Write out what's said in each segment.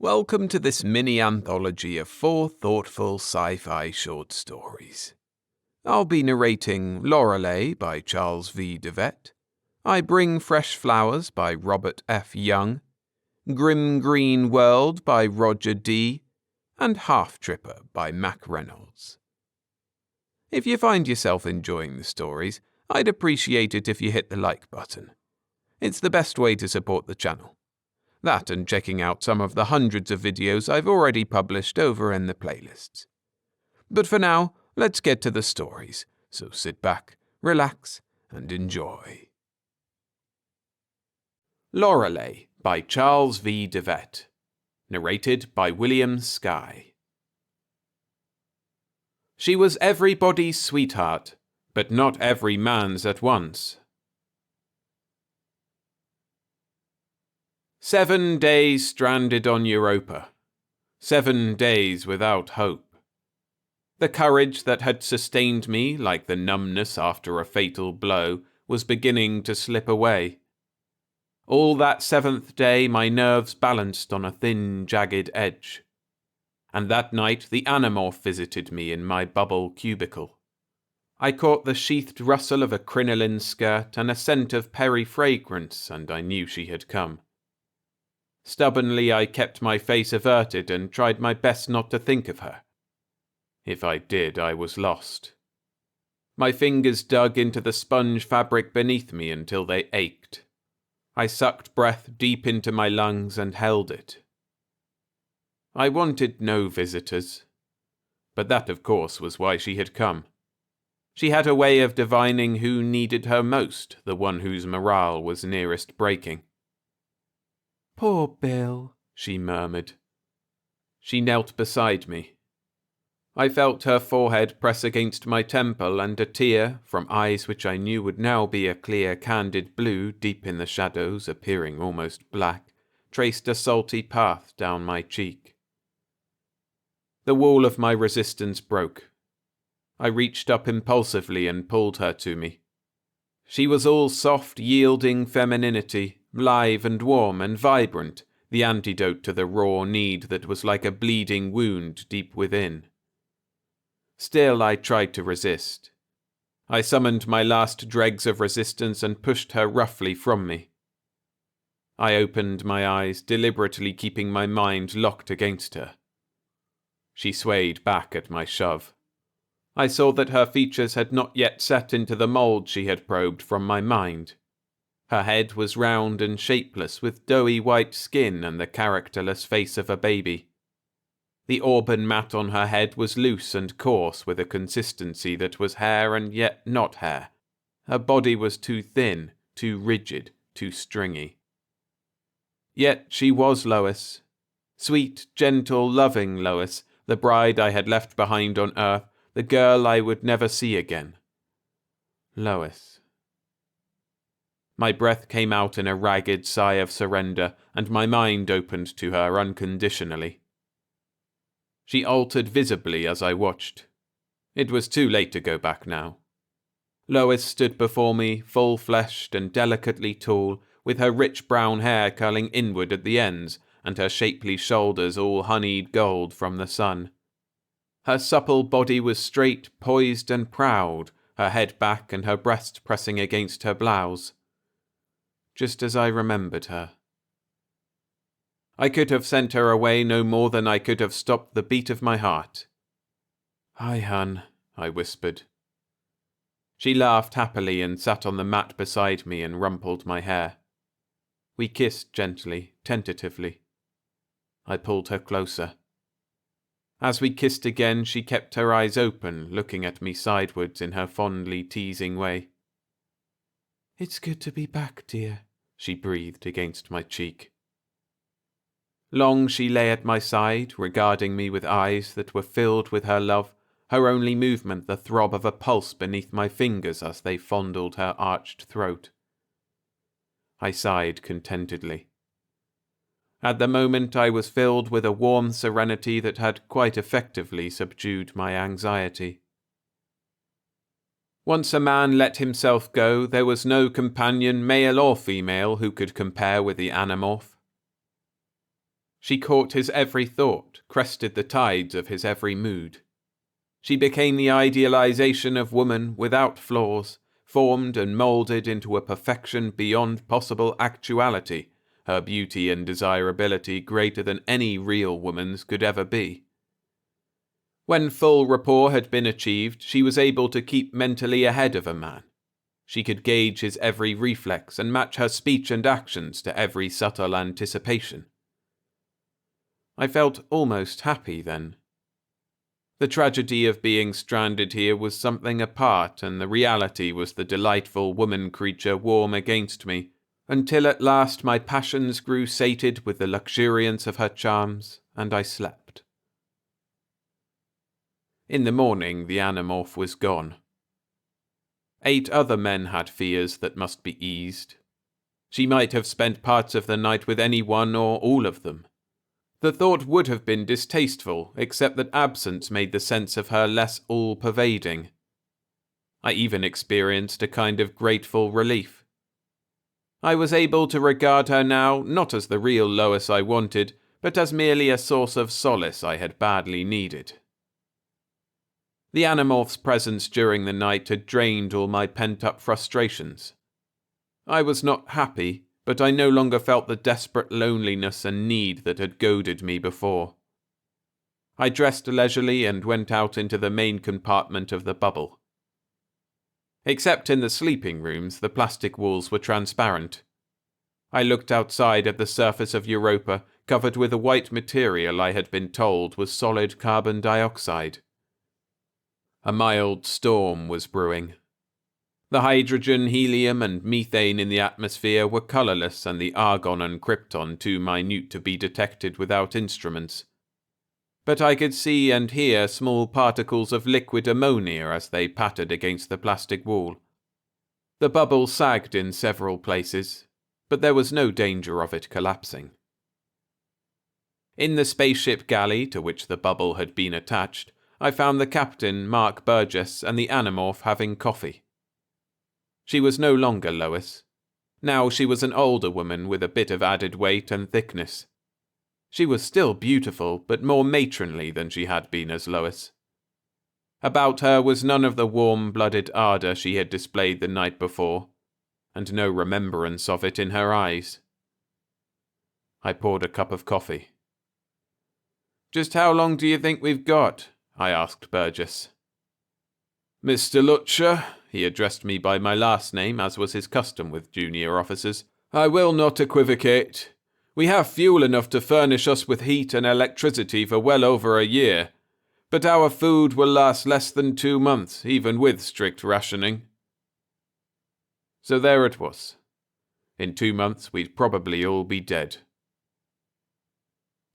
Welcome to this mini-anthology of 4 thoughtful sci-fi short stories. I'll be narrating Lorelei by Charles V. DeVette, I Bring Fresh Flowers by Robert F. Young, Grim Green World by Roger D., and Halftripper by Mack Reynolds. If you find yourself enjoying the stories, I'd appreciate it if you hit the like button. It's the best way to support the channel. That and checking out some of the hundreds of videos I've already published over in the playlists. But for now, let's get to the stories, so sit back, relax, and enjoy. Lorelei by Charles V. DeVette. Narrated by William Skye. She was everybody's sweetheart, but not every man's at once. 7 days stranded on Europa. 7 days without hope. The courage that had sustained me, like the numbness after a fatal blow, was beginning to slip away. All that 7th day my nerves balanced on a thin, jagged edge. And that night the Animorph visited me in my bubble cubicle. I caught the sheathed rustle of a crinoline skirt and a scent of peri-fragrance, and I knew she had come. Stubbornly I kept my face averted and tried my best not to think of her. If I did, I was lost. My fingers dug into the sponge fabric beneath me until they ached. I sucked breath deep into my lungs and held it. I wanted no visitors. But that, of course, was why she had come. She had a way of divining who needed her most, the one whose morale was nearest breaking. "Poor Bill," she murmured. She knelt beside me. I felt her forehead press against my temple, and a tear, from eyes which I knew would now be a clear, candid blue deep in the shadows, appearing almost black, traced a salty path down my cheek. The wall of my resistance broke. I reached up impulsively and pulled her to me. She was all soft, yielding femininity, live and warm and vibrant, the antidote to the raw need that was like a bleeding wound deep within. Still I tried to resist. I summoned my last dregs of resistance and pushed her roughly from me. I opened my eyes, deliberately keeping my mind locked against her. She swayed back at my shove. I saw that her features had not yet set into the mold she had probed from my mind. Her head was round and shapeless, with doughy white skin and the characterless face of a baby. The auburn mat on her head was loose and coarse, with a consistency that was hair and yet not hair. Her body was too thin, too rigid, too stringy. Yet she was Lois. Sweet, gentle, loving Lois, the bride I had left behind on Earth, the girl I would never see again. Lois. My breath came out in a ragged sigh of surrender, and my mind opened to her unconditionally. She altered visibly as I watched. It was too late to go back now. Lois stood before me, full-fleshed and delicately tall, with her rich brown hair curling inward at the ends, and her shapely shoulders all honeyed gold from the sun. Her supple body was straight, poised and proud, her head back and her breast pressing against her blouse. Just as I remembered her. I could have sent her away no more than I could have stopped the beat of my heart. "Hi, hun," I whispered. She laughed happily and sat on the mat beside me and rumpled my hair. We kissed gently, tentatively. I pulled her closer. As we kissed again, she kept her eyes open, looking at me sidewards in her fondly teasing way. "It's good to be back, dear," she breathed against my cheek. Long she lay at my side, regarding me with eyes that were filled with her love, her only movement the throb of a pulse beneath my fingers as they fondled her arched throat. I sighed contentedly. At the moment I was filled with a warm serenity that had quite effectively subdued my anxiety. Once a man let himself go, there was no companion, male or female, who could compare with the Animorph. She caught his every thought, crested the tides of his every mood. She became the idealization of woman without flaws, formed and moulded into a perfection beyond possible actuality, her beauty and desirability greater than any real woman's could ever be. When full rapport had been achieved, she was able to keep mentally ahead of a man. She could gauge his every reflex and match her speech and actions to every subtle anticipation. I felt almost happy then. The tragedy of being stranded here was something apart, and the reality was the delightful woman creature warm against me, until at last my passions grew sated with the luxuriance of her charms, and I slept. In the morning the Animorph was gone. 8 other men had fears that must be eased. She might have spent parts of the night with any one or all of them. The thought would have been distasteful, except that absence made the sense of her less all-pervading. I even experienced a kind of grateful relief. I was able to regard her now not as the real Lois I wanted, but as merely a source of solace I had badly needed. The Animorph's presence during the night had drained all my pent-up frustrations. I was not happy, but I no longer felt the desperate loneliness and need that had goaded me before. I dressed leisurely and went out into the main compartment of the bubble. Except in the sleeping rooms, the plastic walls were transparent. I looked outside at the surface of Europa, covered with a white material I had been told was solid carbon dioxide. A mild storm was brewing. The hydrogen, helium, and methane in the atmosphere were colourless, and the argon and krypton too minute to be detected without instruments. But I could see and hear small particles of liquid ammonia as they pattered against the plastic wall. The bubble sagged in several places, but there was no danger of it collapsing. In the spaceship galley to which the bubble had been attached, I found the captain, Mark Burgess, and the Animorph having coffee. She was no longer Lois. Now she was an older woman with a bit of added weight and thickness. She was still beautiful, but more matronly than she had been as Lois. About her was none of the warm-blooded ardour she had displayed the night before, and no remembrance of it in her eyes. I poured a cup of coffee. "Just how long do you think we've got?" I asked Burgess. "Mr. Lutcher," he addressed me by my last name, as was his custom with junior officers, "I will not equivocate. We have fuel enough to furnish us with heat and electricity for well over a year, but our food will last less than 2 months, even with strict rationing." So there it was. In 2 months we'd probably all be dead.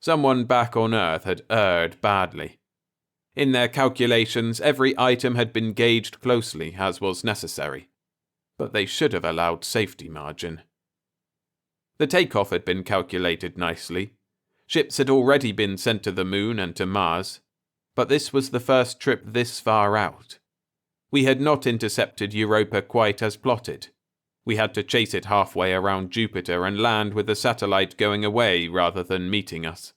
Someone back on Earth had erred badly. In their calculations, every item had been gauged closely, as was necessary, but they should have allowed safety margin. The takeoff had been calculated nicely. Ships had already been sent to the Moon and to Mars, but this was the first trip this far out. We had not intercepted Europa quite as plotted. We had to chase it halfway around Jupiter and land with the satellite going away rather than meeting us.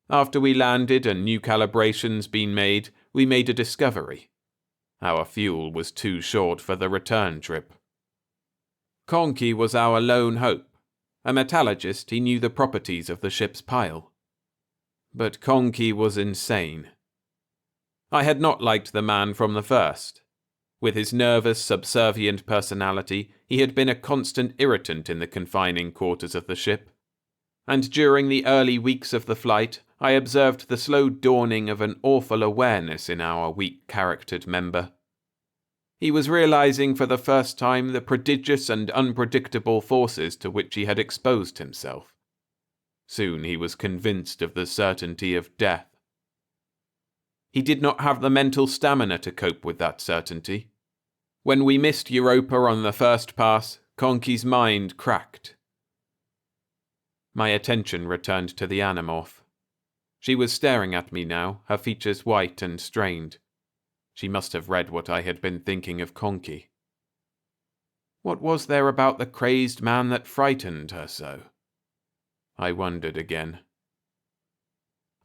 After we landed and new calibrations been made, we made a discovery. Our fuel was too short for the return trip. Conky was our lone hope. A metallurgist, he knew the properties of the ship's pile. But Conky was insane. I had not liked the man from the first. With his nervous, subservient personality, he had been a constant irritant in the confining quarters of the ship. And during the early weeks of the flight, I observed the slow dawning of an awful awareness in our weak-charactered member. He was realizing for the first time the prodigious and unpredictable forces to which he had exposed himself. Soon he was convinced of the certainty of death. He did not have the mental stamina to cope with that certainty. When we missed Europa on the first pass, Conky's mind cracked. My attention returned to the Animorph. She was staring at me now, her features white and strained. She must have read what I had been thinking of Conky. What was there about the crazed man that frightened her so? I wondered again.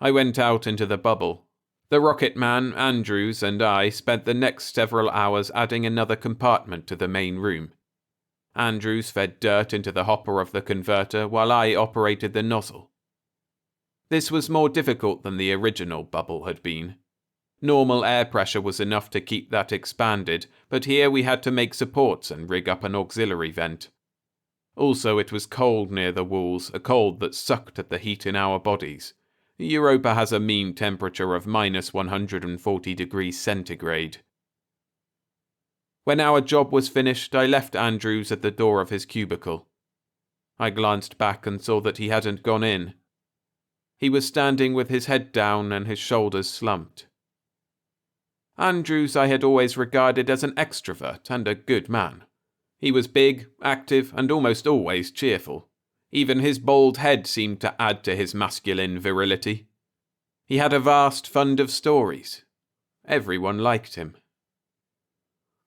I went out into the bubble. The rocket man, Andrews, and I spent the next several hours adding another compartment to the main room. Andrews fed dirt into the hopper of the converter while I operated the nozzle. This was more difficult than the original bubble had been. Normal air pressure was enough to keep that expanded, but here we had to make supports and rig up an auxiliary vent. Also, it was cold near the walls, a cold that sucked at the heat in our bodies. Europa has a mean temperature of minus 140 degrees centigrade. When our job was finished, I left Andrews at the door of his cubicle. I glanced back and saw that he hadn't gone in. He was standing with his head down and his shoulders slumped. Andrews I had always regarded as an extrovert and a good man. He was big, active, and almost always cheerful. Even his bald head seemed to add to his masculine virility. He had a vast fund of stories. Everyone liked him.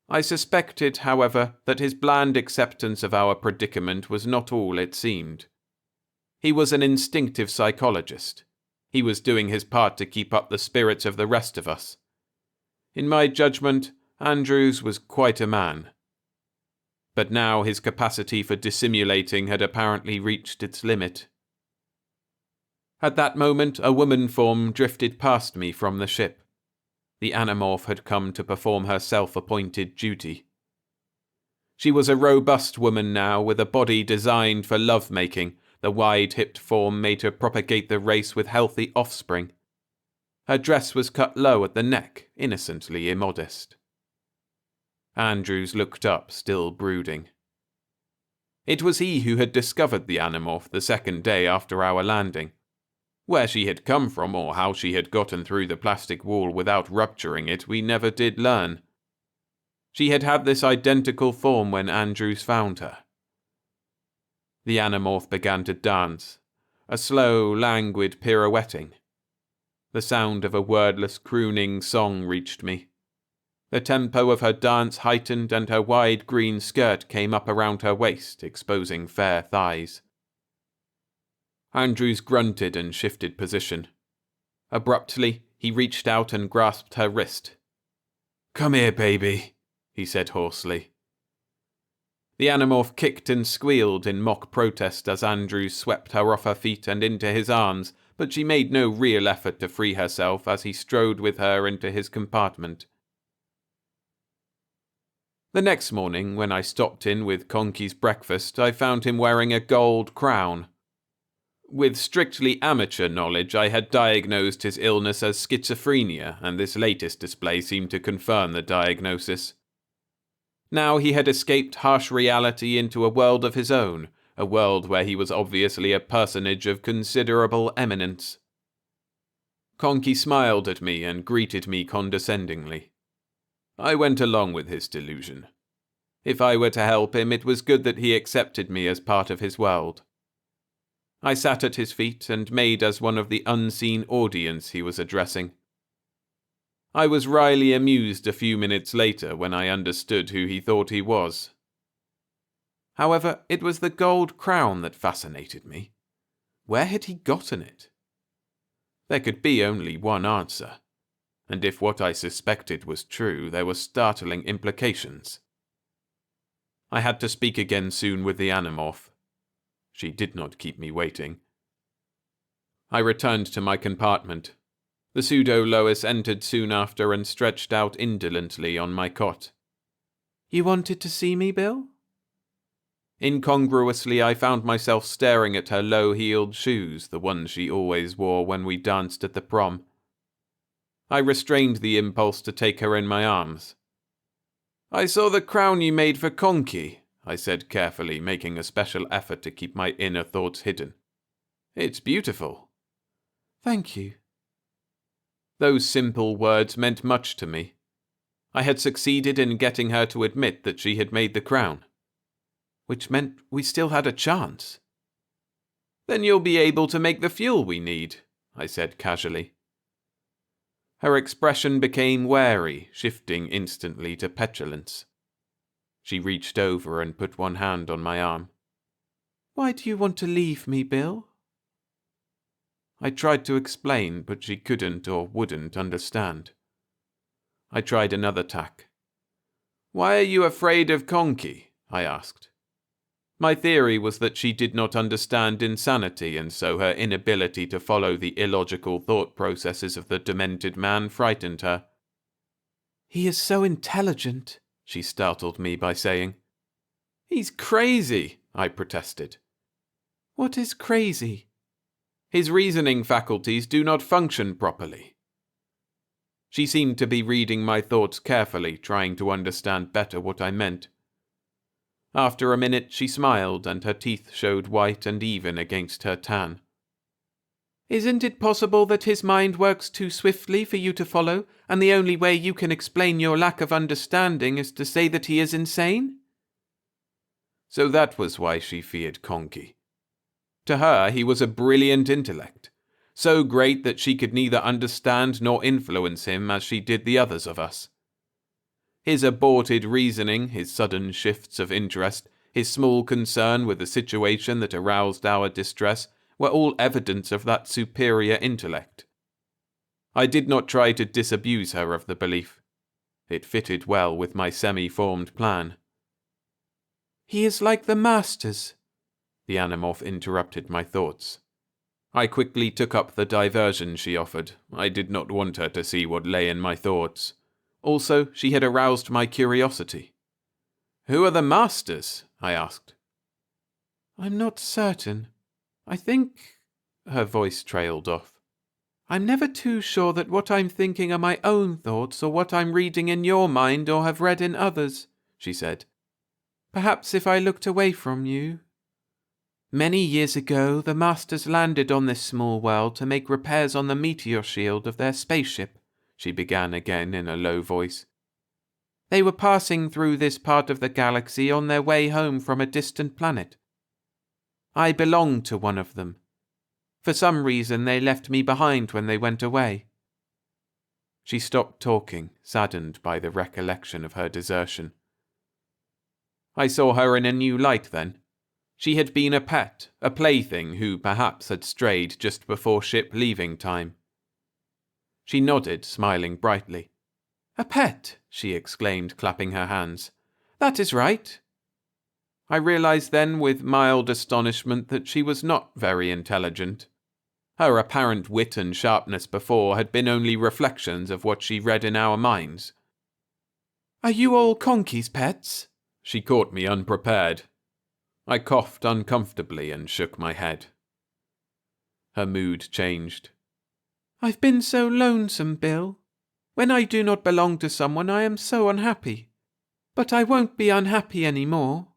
I suspected, however, that his bland acceptance of our predicament was not all it seemed. He was an instinctive psychologist. He was doing his part to keep up the spirits of the rest of us. In my judgment, Andrews was quite a man. But now his capacity for dissimulating had apparently reached its limit. At that moment, a woman form drifted past me from the ship. The Animorph had come to perform her self-appointed duty. She was a robust woman now, with a body designed for love-making. The wide-hipped form made her propagate the race with healthy offspring. Her dress was cut low at the neck, innocently immodest. Andrews looked up, still brooding. It was he who had discovered the Animorph the second day after our landing. Where she had come from or how she had gotten through the plastic wall without rupturing it, we never did learn. She had had this identical form when Andrews found her. The Animorph began to dance, a slow, languid pirouetting. The sound of a wordless crooning song reached me. The tempo of her dance heightened and her wide green skirt came up around her waist, exposing fair thighs. Andrews grunted and shifted position. Abruptly, he reached out and grasped her wrist. "Come here, baby," he said hoarsely. The Animorph kicked and squealed in mock protest as Andrews swept her off her feet and into his arms, but she made no real effort to free herself as he strode with her into his compartment. The next morning, when I stopped in with Conky's breakfast, I found him wearing a gold crown. With strictly amateur knowledge, I had diagnosed his illness as schizophrenia, and this latest display seemed to confirm the diagnosis. Now he had escaped harsh reality into a world of his own, a world where he was obviously a personage of considerable eminence. Conky smiled at me and greeted me condescendingly. I went along with his delusion. If I were to help him, it was good that he accepted me as part of his world. I sat at his feet and made as one of the unseen audience he was addressing. I was wryly amused a few minutes later when I understood who he thought he was. However, it was the gold crown that fascinated me. Where had he gotten it? There could be only one answer, and if what I suspected was true, there were startling implications. I had to speak again soon with the Animorph. She did not keep me waiting. I returned to my compartment. The pseudo-Lois entered soon after and stretched out indolently on my cot. "You wanted to see me, Bill?" Incongruously, I found myself staring at her low-heeled shoes, the ones she always wore when we danced at the prom. I restrained the impulse to take her in my arms. "I saw the crown you made for Conky," I said carefully, making a special effort to keep my inner thoughts hidden. "It's beautiful." "Thank you." Those simple words meant much to me. I had succeeded in getting her to admit that she had made the crown, which meant we still had a chance. "Then you'll be able to make the fuel we need," I said casually. Her expression became wary, shifting instantly to petulance. She reached over and put one hand on my arm. "Why do you want to leave me, Bill?" I tried to explain, but she couldn't or wouldn't understand. I tried another tack. "Why are you afraid of Conky?" I asked. My theory was that she did not understand insanity, and so her inability to follow the illogical thought processes of the demented man frightened her. "He is so intelligent," she startled me by saying. "He's crazy," I protested. "What is crazy?" "His reasoning faculties do not function properly." She seemed to be reading my thoughts carefully, trying to understand better what I meant. After a minute she smiled, and her teeth showed white and even against her tan. "Isn't it possible that his mind works too swiftly for you to follow, and the only way you can explain your lack of understanding is to say that he is insane?" So that was why she feared Conky. To her, he was a brilliant intellect, so great that she could neither understand nor influence him as she did the others of us. His aborted reasoning, his sudden shifts of interest, his small concern with a situation that aroused our distress were all evidence of that superior intellect. I did not try to disabuse her of the belief. It fitted well with my semi-formed plan. "He is like the masters," the Animorph interrupted my thoughts. I quickly took up the diversion she offered. I did not want her to see what lay in my thoughts. Also, she had aroused my curiosity. "Who are the masters?" I asked. "I'm not certain. I think—" Her voice trailed off. "I'm never too sure that what I'm thinking are my own thoughts or what I'm reading in your mind or have read in others," she said. "Perhaps if I looked away from you. Many years ago, the Masters landed on this small world to make repairs on the meteor shield of their spaceship," she began again in a low voice. "They were passing through this part of the galaxy on their way home from a distant planet. I belonged to one of them. For some reason, they left me behind when they went away." She stopped talking, saddened by the recollection of her desertion. I saw her in a new light then. She had been a pet, a plaything who perhaps had strayed just before ship leaving time. She nodded, smiling brightly. "A pet!" she exclaimed, clapping her hands. "That is right." I realized then with mild astonishment that she was not very intelligent. Her apparent wit and sharpness before had been only reflections of what she read in our minds. "Are you all Conky's pets?" She caught me unprepared. I coughed uncomfortably and shook my head. Her mood changed. "I've been so lonesome, Bill. When I do not belong to someone, I am so unhappy. But I won't be unhappy any more."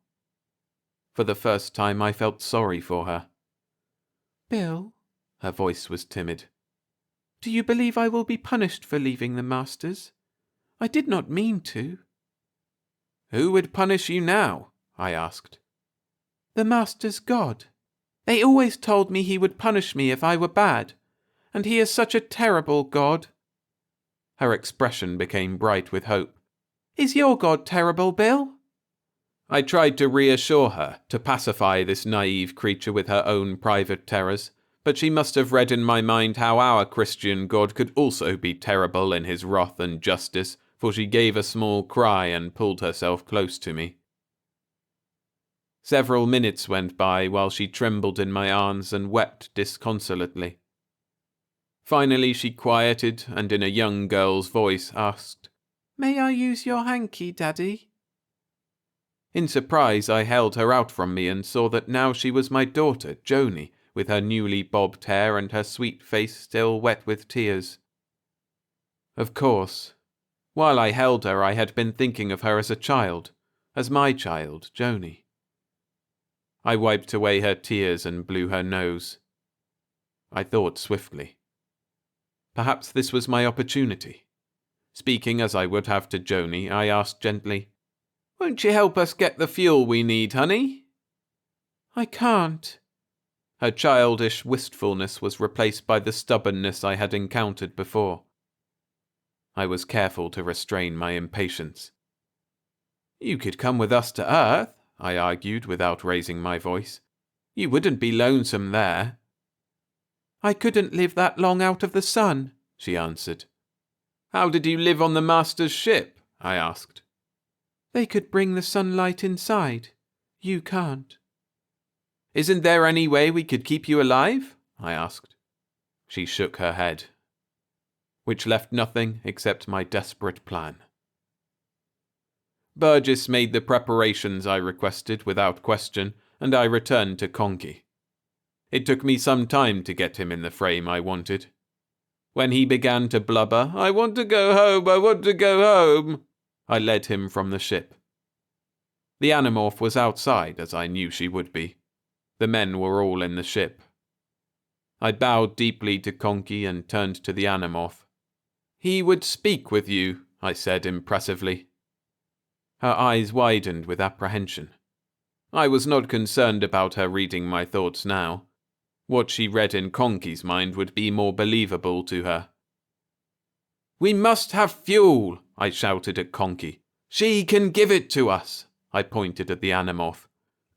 For the first time, I felt sorry for her. "Bill," her voice was timid, "do you believe I will be punished for leaving the Masters? I did not mean to." "Who would punish you now?" I asked. "The Master's God. They always told me he would punish me if I were bad, and he is such a terrible God." Her expression became bright with hope. "Is your God terrible, Bill?" I tried to reassure her, to pacify this naive creature with her own private terrors, but she must have read in my mind how our Christian God could also be terrible in his wrath and justice, for she gave a small cry and pulled herself close to me. Several minutes went by while she trembled in my arms and wept disconsolately. Finally she quieted and in a young girl's voice asked, "May I use your hanky, Daddy?" In surprise I held her out from me and saw that now she was my daughter, Joni, with her newly bobbed hair and her sweet face still wet with tears. Of course, while I held her I had been thinking of her as a child, as my child, Joni. I wiped away her tears and blew her nose. I thought swiftly. Perhaps this was my opportunity. Speaking as I would have to Joni, I asked gently, "Won't you help us get the fuel we need, honey?" "I can't." Her childish wistfulness was replaced by the stubbornness I had encountered before. I was careful to restrain my impatience. "You could come with us to Earth," I argued without raising my voice. "You wouldn't be lonesome there." I couldn't live that long out of the sun, she answered. How did you live on the master's ship? I asked. They could bring the sunlight inside. You can't. Isn't there any way we could keep you alive? I asked. She shook her head, which left nothing except my desperate plan. Burgess made the preparations I requested without question, and I returned to Conky. It took me some time to get him in the frame I wanted. When he began to blubber, I want to go home, I want to go home, I led him from the ship. The Animorph was outside, as I knew she would be. The men were all in the ship. I bowed deeply to Conky and turned to the Animorph. He would speak with you, I said impressively. Her eyes widened with apprehension. I was not concerned about her reading my thoughts now. What she read in Conky's mind would be more believable to her. We must have fuel, I shouted at Conky. She can give it to us, I pointed at the Animorph.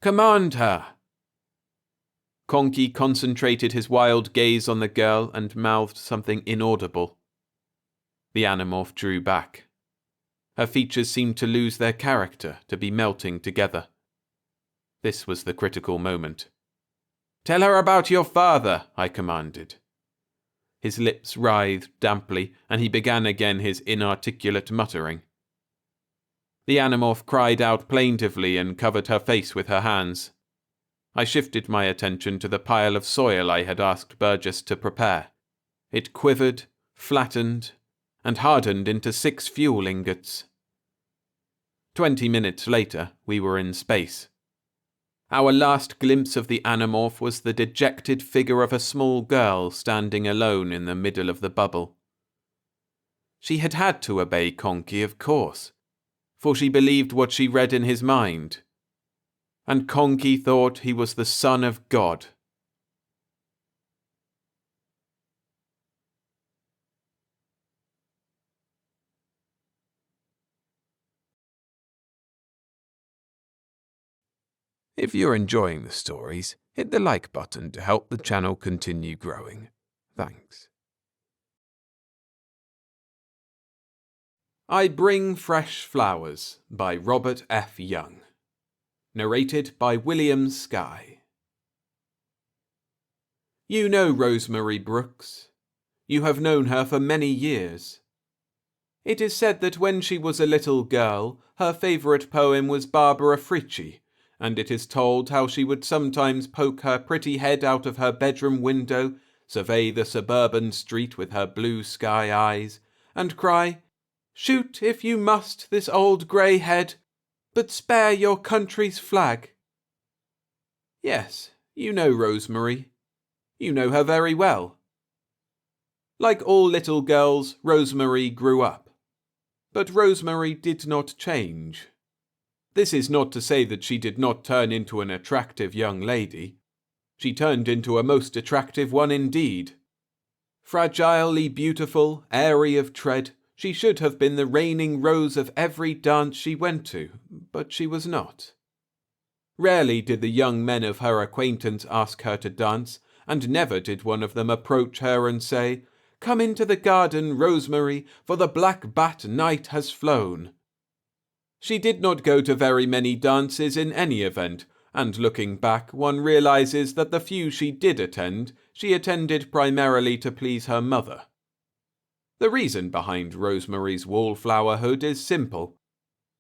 Command her. Conky concentrated his wild gaze on the girl and mouthed something inaudible. The Animorph drew back. Her features seemed to lose their character, to be melting together. This was the critical moment. Tell her about your father, I commanded. His lips writhed damply, and he began again his inarticulate muttering. The Animorph cried out plaintively and covered her face with her hands. I shifted my attention to the pile of soil I had asked Burgess to prepare. It quivered, flattened, and hardened into 6 fuel ingots. 20 minutes later, we were in space. Our last glimpse of the Animorph was the dejected figure of a small girl standing alone in the middle of the bubble. She had had to obey Conky, of course, for she believed what she read in his mind. And Conky thought he was the son of God. If you're enjoying the stories, hit the like button to help the channel continue growing. Thanks. I Bring Fresh Flowers by Robert F. Young. Narrated by William Skye. You know Rosemary Brooks. You have known her for many years. It is said that when she was a little girl, her favourite poem was Barbara Frietchie, and it is told how she would sometimes poke her pretty head out of her bedroom window, survey the suburban street with her blue sky eyes, and cry, "Shoot if you must this old grey head, but spare your country's flag." Yes, you know Rosemary. You know her very well. Like all little girls, Rosemary grew up. But Rosemary did not change. This is not to say that she did not turn into an attractive young lady. She turned into a most attractive one indeed. Fragilely beautiful, airy of tread, she should have been the reigning rose of every dance she went to, but she was not. Rarely did the young men of her acquaintance ask her to dance, and never did one of them approach her and say, "Come into the garden, Rosemary, for the black bat night has flown." She did not go to very many dances in any event, and looking back, one realizes that the few she did attend, she attended primarily to please her mother. The reason behind Rosemary's wallflowerhood is simple.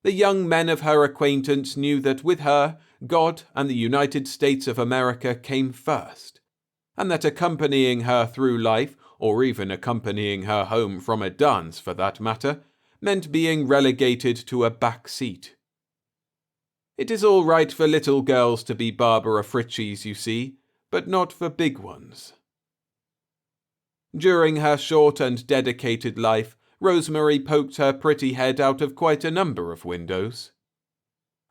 The young men of her acquaintance knew that with her, God and the United States of America came first, and that accompanying her through life, or even accompanying her home from a dance for that matter, meant being relegated to a back seat. It is all right for little girls to be Barbara Frietchies, you see, but not for big ones. During her short and dedicated life, Rosemary poked her pretty head out of quite a number of windows.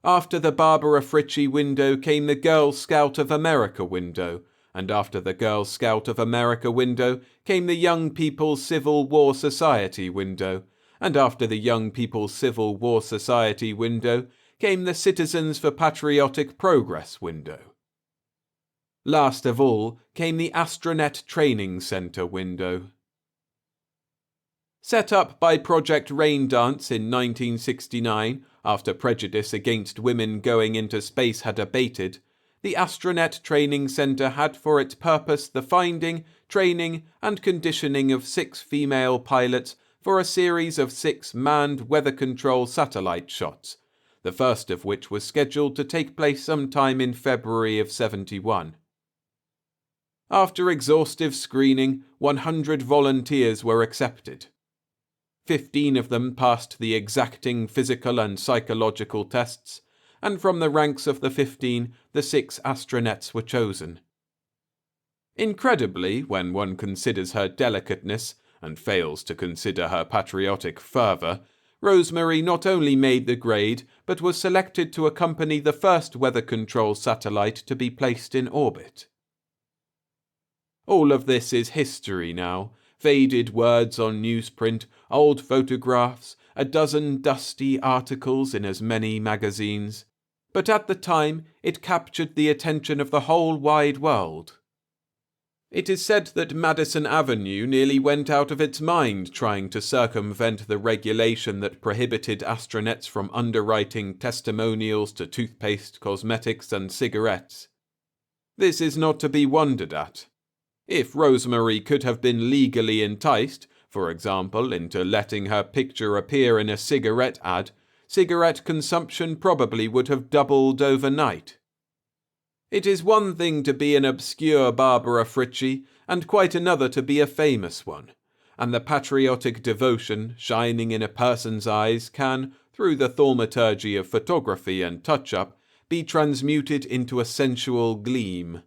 After the Barbara Frietchie window came the Girl Scout of America window, and after the Girl Scout of America window came the Young People's Civil War Society window, and after the Young People's Civil War Society window came the Citizens for Patriotic Progress window. Last of all came the Astronet Training Center window. Set up by Project Raindance in 1969, after prejudice against women going into space had abated, the Astronet Training Center had for its purpose the finding, training, and conditioning of 6 female pilots for a series of 6 manned weather control satellite shots, the first of which was scheduled to take place sometime in February of 71. After exhaustive screening, 100 volunteers were accepted. 15 of them passed the exacting physical and psychological tests, and from the ranks of the 15, the 6 astronauts were chosen. Incredibly, when one considers her delicateness, and fails to consider her patriotic fervour, Rosemary not only made the grade, but was selected to accompany the first weather control satellite to be placed in orbit. All of this is history now. Faded words on newsprint, old photographs, a dozen dusty articles in as many magazines. But at the time, it captured the attention of the whole wide world. It is said that Madison Avenue nearly went out of its mind trying to circumvent the regulation that prohibited astronauts from underwriting testimonials to toothpaste, cosmetics, and cigarettes. This is not to be wondered at. If Rosemary could have been legally enticed, for example, into letting her picture appear in a cigarette ad, cigarette consumption probably would have doubled overnight. It is one thing to be an obscure Barbara Frietchie, and quite another to be a famous one, and the patriotic devotion shining in a person's eyes can, through the thaumaturgy of photography and touch-up, be transmuted into a sensual gleam.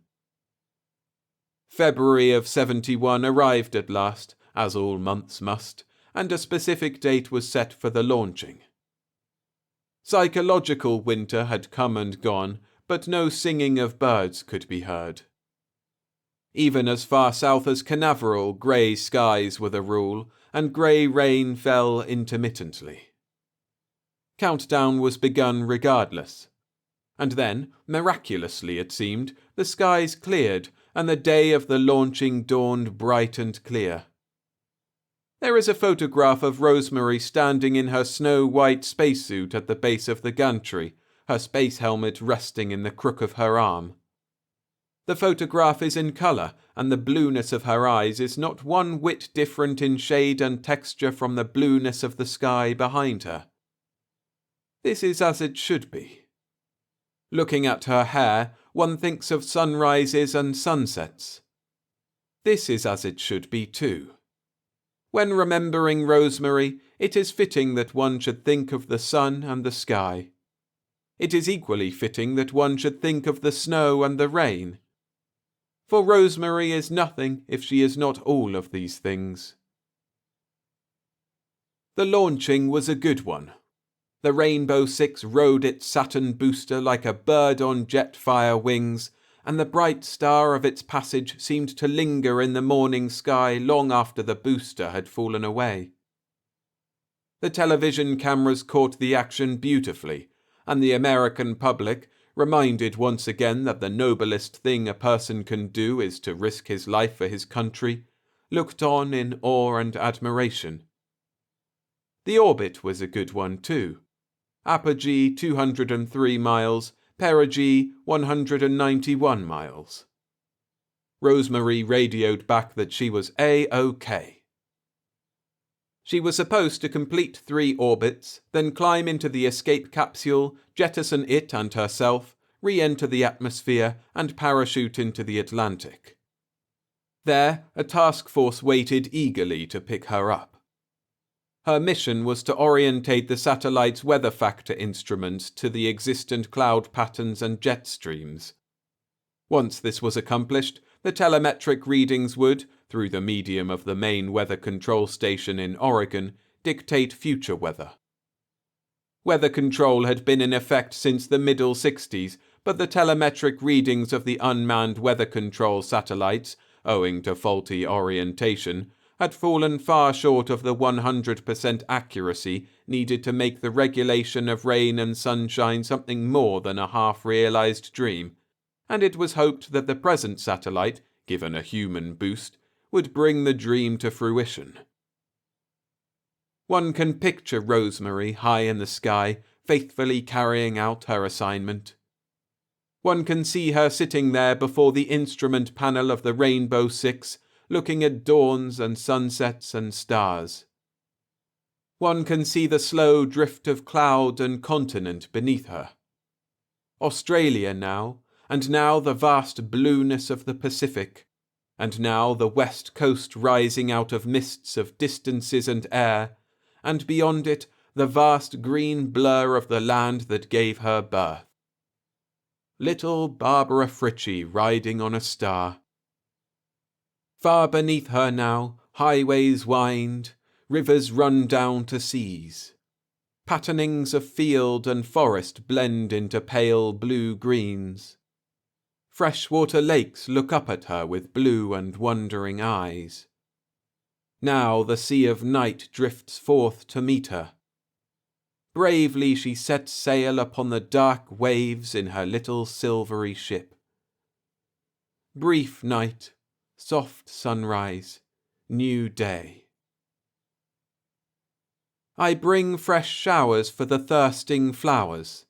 February of 71 arrived at last, as all months must, and a specific date was set for the launching. Psychological winter had come and gone, but no singing of birds could be heard. Even as far south as Canaveral, grey skies were the rule, and grey rain fell intermittently. Countdown was begun regardless. And then, miraculously it seemed, the skies cleared, and the day of the launching dawned bright and clear. There is a photograph of Rosemary standing in her snow-white spacesuit at the base of the gantry, her space helmet resting in the crook of her arm. The photograph is in colour, and the blueness of her eyes is not one whit different in shade and texture from the blueness of the sky behind her. This is as it should be. Looking at her hair, one thinks of sunrises and sunsets. This is as it should be too. When remembering Rosemary, it is fitting that one should think of the sun and the sky. It is equally fitting that one should think of the snow and the rain. For Rosemary is nothing if she is not all of these things. The launching was a good one. The Rainbow 6 rode its Saturn booster like a bird on jet-fire wings, and the bright star of its passage seemed to linger in the morning sky long after the booster had fallen away. The television cameras caught the action beautifully, and the American public, reminded once again that the noblest thing a person can do is to risk his life for his country, looked on in awe and admiration. The orbit was a good one too. Apogee 203 miles, perigee 191 miles. Rosemary radioed back that she was A-OK. She was supposed to complete 3 orbits, then climb into the escape capsule, jettison it and herself, re-enter the atmosphere, and parachute into the Atlantic. There, a task force waited eagerly to pick her up. Her mission was to orientate the satellite's weather factor instruments to the existent cloud patterns and jet streams. Once this was accomplished, the telemetric readings would, through the medium of the main weather control station in Oregon, dictate future weather. Weather control had been in effect since the middle 60s, but the telemetric readings of the unmanned weather control satellites, owing to faulty orientation, had fallen far short of the 100% accuracy needed to make the regulation of rain and sunshine something more than a half-realized dream, and it was hoped that the present satellite, given a human boost, would bring the dream to fruition. One can picture Rosemary high in the sky, faithfully carrying out her assignment. One can see her sitting there before the instrument panel of the Rainbow Six, looking at dawns and sunsets and stars. One can see the slow drift of cloud and continent beneath her. Australia now, and now the vast blueness of the Pacific, and now the west coast rising out of mists of distances and air, and beyond it the vast green blur of the land that gave her birth. Little Barbara Frietchie riding on a star. Far beneath her now, highways wind, rivers run down to seas. Patternings of field and forest blend into pale blue greens. Freshwater lakes look up at her with blue and wondering eyes. Now the sea of night drifts forth to meet her. Bravely she sets sail upon the dark waves in her little silvery ship. Brief night, soft sunrise, new day. I bring fresh showers for the thirsting flowers,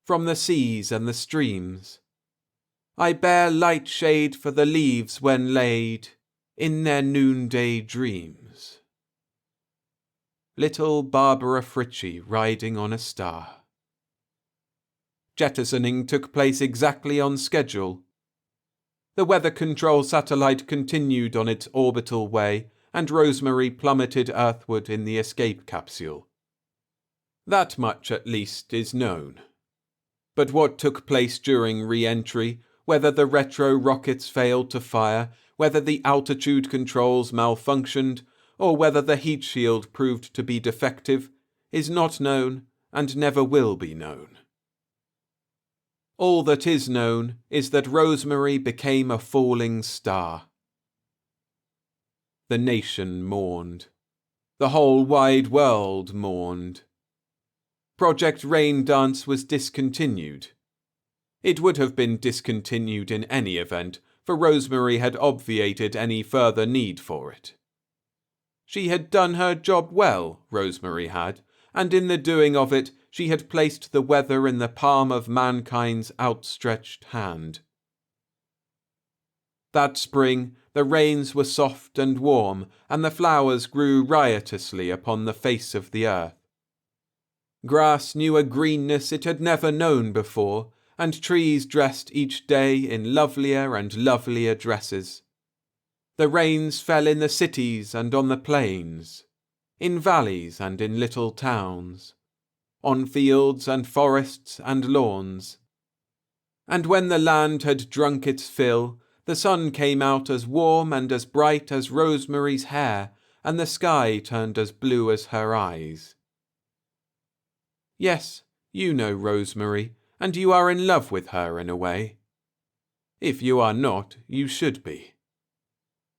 from the seas and the streams. I bear light shade for the leaves when laid in their noonday dreams. Little Barbara Frietchie riding on a star. Jettisoning took place exactly on schedule. The weather control satellite continued on its orbital way, and Rosemary plummeted earthward in the escape capsule. That much, at least, is known. But what took place during re-entry, whether the retro rockets failed to fire, whether the altitude controls malfunctioned, or whether the heat shield proved to be defective, is not known and never will be known. All that is known is that Rosemary became a falling star. The nation mourned. The whole wide world mourned. Project Rain Dance was discontinued. It would have been discontinued in any event, for Rosemary had obviated any further need for it. She had done her job well, Rosemary had, and in the doing of it she had placed the weather in the palm of mankind's outstretched hand. That spring the rains were soft and warm, and the flowers grew riotously upon the face of the earth. Grass knew a greenness it had never known before, and trees dressed each day in lovelier and lovelier dresses. The rains fell in the cities and on the plains, in valleys and in little towns, on fields and forests and lawns. And when the land had drunk its fill, the sun came out as warm and as bright as Rosemary's hair, and the sky turned as blue as her eyes. Yes, you know Rosemary, and you are in love with her in a way. If you are not, you should be.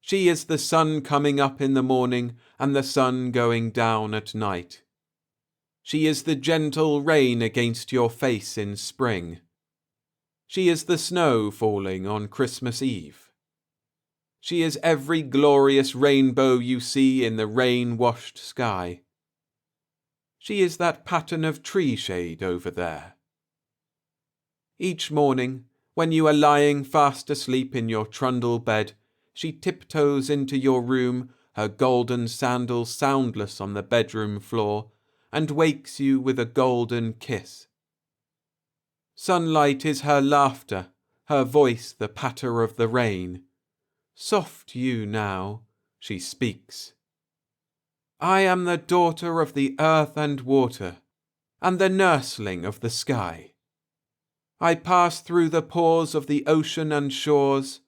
She is the sun coming up in the morning and the sun going down at night. She is the gentle rain against your face in spring. She is the snow falling on Christmas Eve. She is every glorious rainbow you see in the rain-washed sky. She is that pattern of tree shade over there. Each morning, when you are lying fast asleep in your trundle bed, she tiptoes into your room, her golden sandals soundless on the bedroom floor, and wakes you with a golden kiss. Sunlight is her laughter, her voice the patter of the rain. Soft you now, she speaks. I am the daughter of the earth and water, and the nursling of the sky. I pass through the pores of the ocean and shores.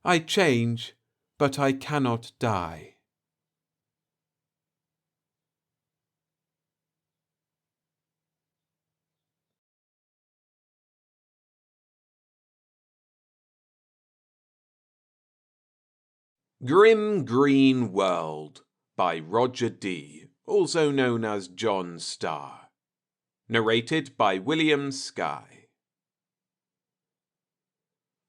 I change, but I cannot die. Grim Green World by Roger D., also known as John Starr. Narrated by William Skye.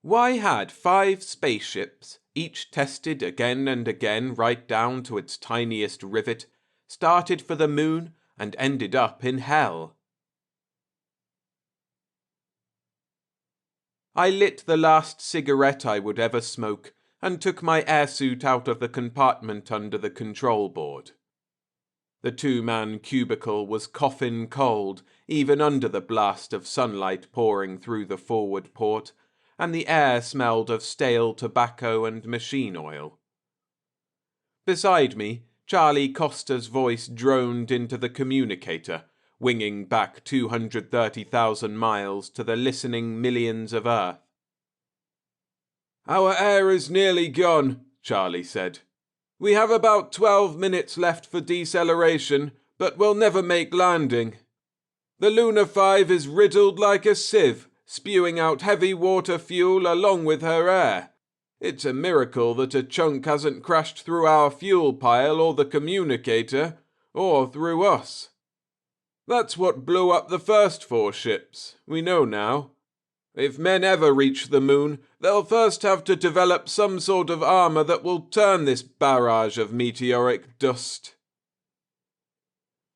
Why had 5 spaceships, each tested again and again right down to its tiniest rivet, started for the moon and ended up in hell? I lit the last cigarette I would ever smoke and took my airsuit out of the compartment under the control board. The 2-man cubicle was coffin cold, even under the blast of sunlight pouring through the forward port, and the air smelled of stale tobacco and machine oil. Beside me, Charlie Costa's voice droned into the communicator, winging back 230,000 miles to the listening millions of Earth. "Our air is nearly gone," Charlie said. "We have about 12 minutes left for deceleration, but we'll never make landing. The Luna 5 is riddled like a sieve, spewing out heavy water fuel along with her air. It's a miracle that a chunk hasn't crashed through our fuel pile or the communicator, or through us. That's what blew up the first 4 ships, we know now. If men ever reach the moon, they'll first have to develop some sort of armor that will turn this barrage of meteoric dust."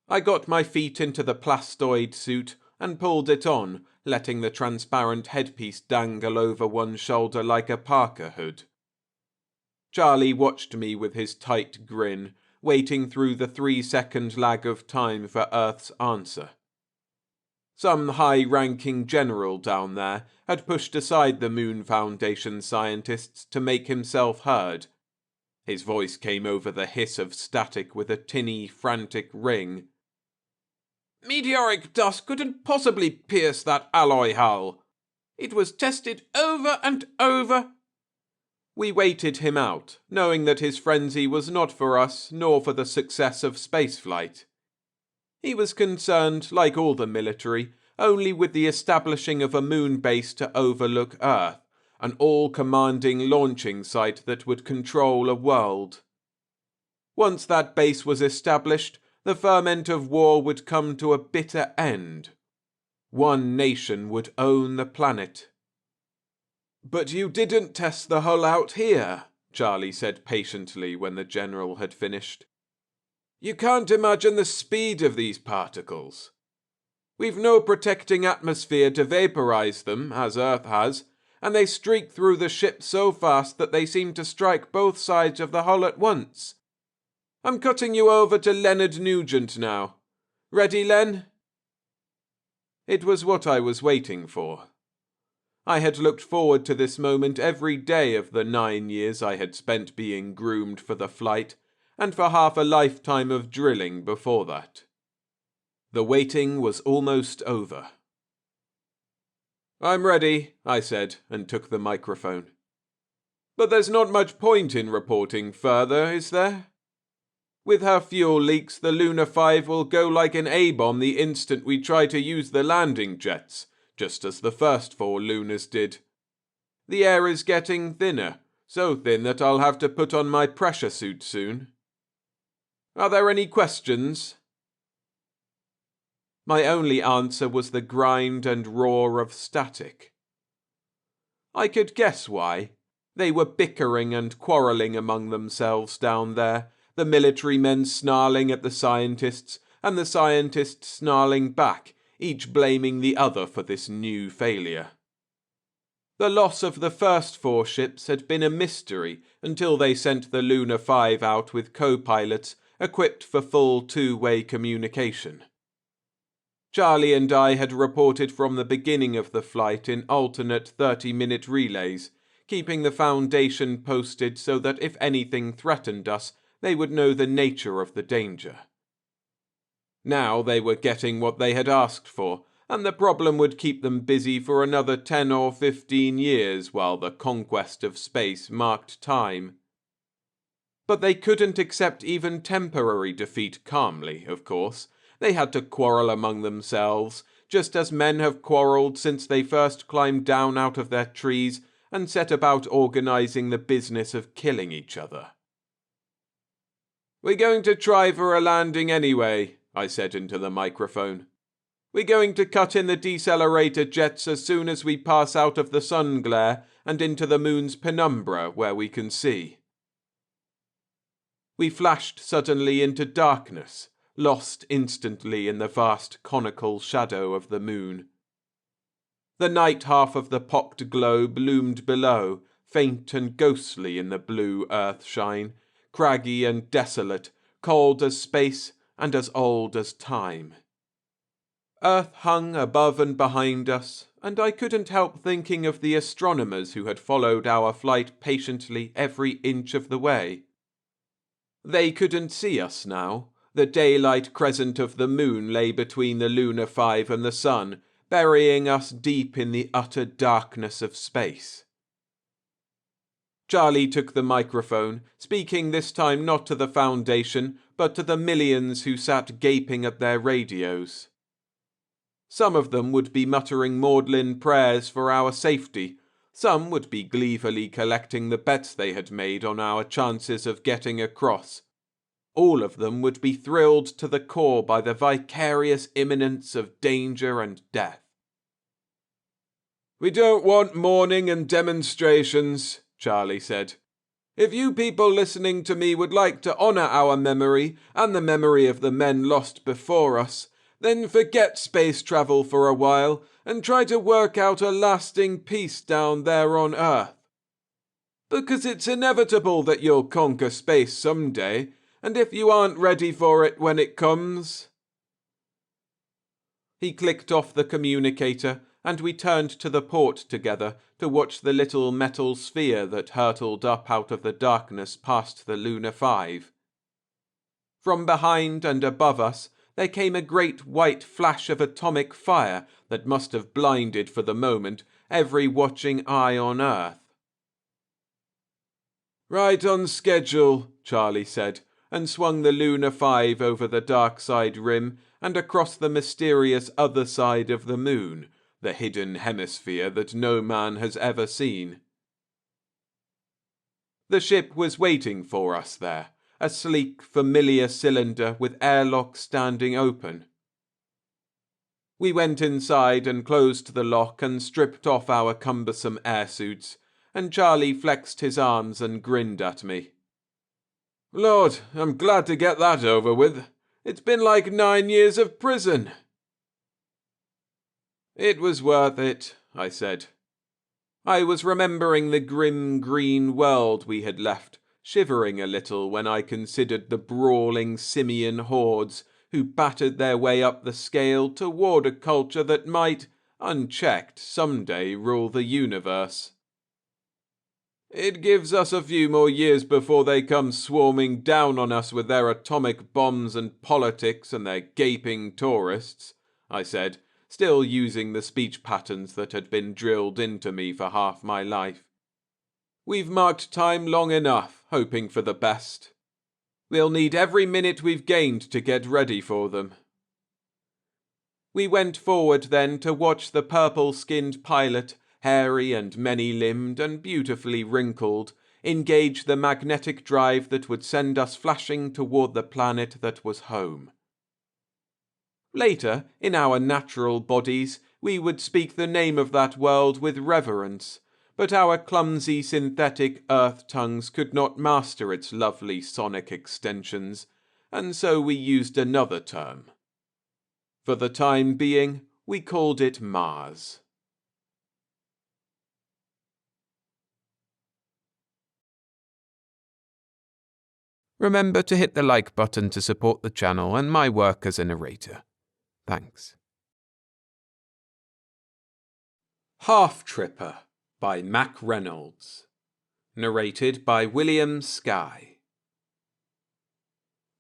I got my feet into the plastoid suit and pulled it on, letting the transparent headpiece dangle over one shoulder like a Parker hood. Charlie watched me with his tight grin, waiting through the 3-second lag of time for Earth's answer. Some high-ranking general down there had pushed aside the Moon Foundation scientists to make himself heard. His voice came over the hiss of static with a tinny, frantic ring. "Meteoric dust couldn't possibly pierce that alloy hull. It was tested over and over." We waited him out, knowing that his frenzy was not for us nor for the success of spaceflight. He was concerned, like all the military, only with the establishing of a moon base to overlook Earth, an all-commanding launching site that would control a world. Once that base was established, the ferment of war would come to a bitter end. One nation would own the planet. "But you didn't test the hull out here," Charlie said patiently when the general had finished. "You can't imagine the speed of these particles. We've no protecting atmosphere to vaporize them, as Earth has, and they streak through the ship so fast that they seem to strike both sides of the hull at once. I'm cutting you over to Leonard Nugent now. Ready, Len?" It was what I was waiting for. I had looked forward to this moment every day of the 9 years I had spent being groomed for the flight, and for half a lifetime of drilling before that. The waiting was almost over. "I'm ready," I said, and took the microphone. "But there's not much point in reporting further, is there? With her fuel leaks, the Luna 5 will go like an A-bomb the instant we try to use the landing jets, just as the first 4 Lunas did. The air is getting thinner, so thin that I'll have to put on my pressure suit soon. Are there any questions?" My only answer was the grind and roar of static. I could guess why. They were bickering and quarrelling among themselves down there, the military men snarling at the scientists, and the scientists snarling back, each blaming the other for this new failure. The loss of the first 4 ships had been a mystery until they sent the Luna 5 out with co-pilots equipped for full 2-way communication. Charlie and I had reported from the beginning of the flight in alternate 30-minute relays, keeping the Foundation posted so that if anything threatened us, they would know the nature of the danger. Now they were getting what they had asked for, and the problem would keep them busy for another 10 or 15 years while the conquest of space marked time. But they couldn't accept even temporary defeat calmly, of course. They had to quarrel among themselves, just as men have quarrelled since they first climbed down out of their trees and set about organizing the business of killing each other. "We're going to try for a landing anyway," I said into the microphone. We're going to cut in the decelerator jets as soon as we pass out of the sun glare and into the moon's penumbra where we can see. We flashed suddenly into darkness, lost instantly in the vast conical shadow of the moon. The night half of the pocked globe loomed below, faint and ghostly in the blue earth-shine, craggy and desolate, cold as space and as old as time. Earth hung above and behind us, and I couldn't help thinking of the astronomers who had followed our flight patiently every inch of the way. They couldn't see us now. The daylight crescent of the moon lay between the lunar 5 and the sun, burying us deep in the utter darkness of space. Charlie took the microphone, speaking this time not to the Foundation, but to the millions who sat gaping at their radios. Some of them would be muttering maudlin prayers for our safety. Some would be gleefully collecting the bets they had made on our chances of getting across. All of them would be thrilled to the core by the vicarious imminence of danger and death. "We don't want mourning and demonstrations," Charlie said. "If you people listening to me would like to honour our memory and the memory of the men lost before us, then forget space travel for a while and try to work out a lasting peace down there on Earth. Because it's inevitable that you'll conquer space someday, and if you aren't ready for it when it comes..." He clicked off the communicator, and we turned to the port together to watch the little metal sphere that hurtled up out of the darkness past the lunar 5. From behind and above us, there came a great white flash of atomic fire that must have blinded for the moment every watching eye on Earth. "Right on schedule," Charlie said, and swung the lunar 5 over the dark side rim and across the mysterious other side of the moon, the hidden hemisphere that no man has ever seen. The ship was waiting for us there, a sleek, familiar cylinder with airlock standing open. We went inside and closed the lock and stripped off our cumbersome airsuits, and Charlie flexed his arms and grinned at me. "Lord, I'm glad to get that over with. It's been like 9 years of prison." "It was worth it," I said. I was remembering the grim green world we had left, shivering a little when I considered the brawling simian hordes who battered their way up the scale toward a culture that might, unchecked, someday rule the universe. "It gives us a few more years before they come swarming down on us with their atomic bombs and politics and their gaping tourists," I said, still using the speech patterns that had been drilled into me for half my life. "We've marked time long enough, hoping for the best. We'll need every minute we've gained to get ready for them." We went forward then to watch the purple-skinned pilot, hairy and many-limbed and beautifully wrinkled, engage the magnetic drive that would send us flashing toward the planet that was home. Later, in our natural bodies, we would speak the name of that world with reverence, but our clumsy synthetic earth tongues could not master its lovely sonic extensions, and so we used another term. For the time being, we called it Mars. Remember to hit the like button to support the channel and my work as a narrator. Thanks. Halftripper by Mack Reynolds. Narrated by William Skye.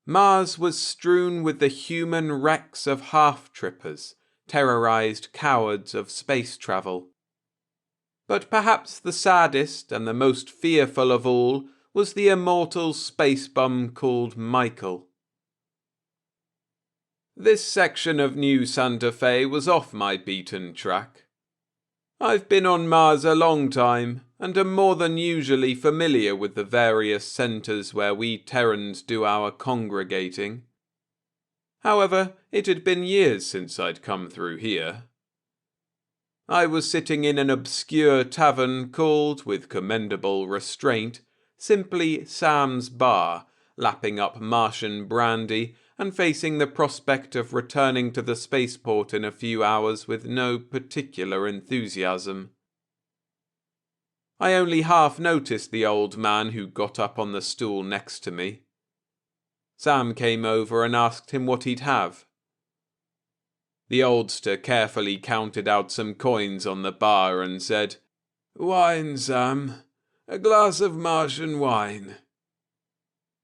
Mars was strewn with the human wrecks of half-trippers, terrorized cowards of space travel. But perhaps the saddest and the most fearful of all was the immortal space bum called Michael. This section of New Santa Fe was off my beaten track. I've been on Mars a long time, and am more than usually familiar with the various centres where we Terrans do our congregating. However, it had been years since I'd come through here. I was sitting in an obscure tavern called, with commendable restraint, simply Sam's Bar, lapping up Martian brandy and facing the prospect of returning to the spaceport in a few hours with no particular enthusiasm. I only half noticed the old man who got up on the stool next to me. Sam came over and asked him what he'd have. The oldster carefully counted out some coins on the bar and said, "Wine, Sam. A glass of Martian wine."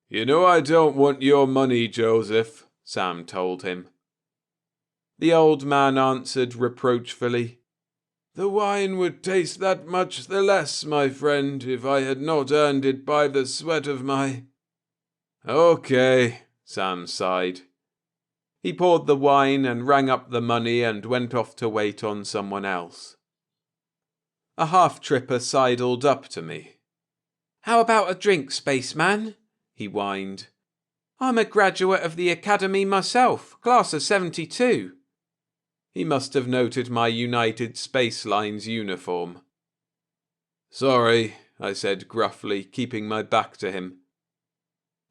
"You know I don't want your money, Joseph," Sam told him. The old man answered reproachfully, "The wine would taste that much the less, my friend, if I had not earned it by the sweat of my—" "Okay," Sam sighed. He poured the wine and rang up the money and went off to wait on someone else. A half-tripper sidled up to me. "How about a drink, spaceman?" he whined. "I'm a graduate of the academy myself, class of 72. He must have noted my United Space Lines uniform. "Sorry," I said gruffly, keeping my back to him.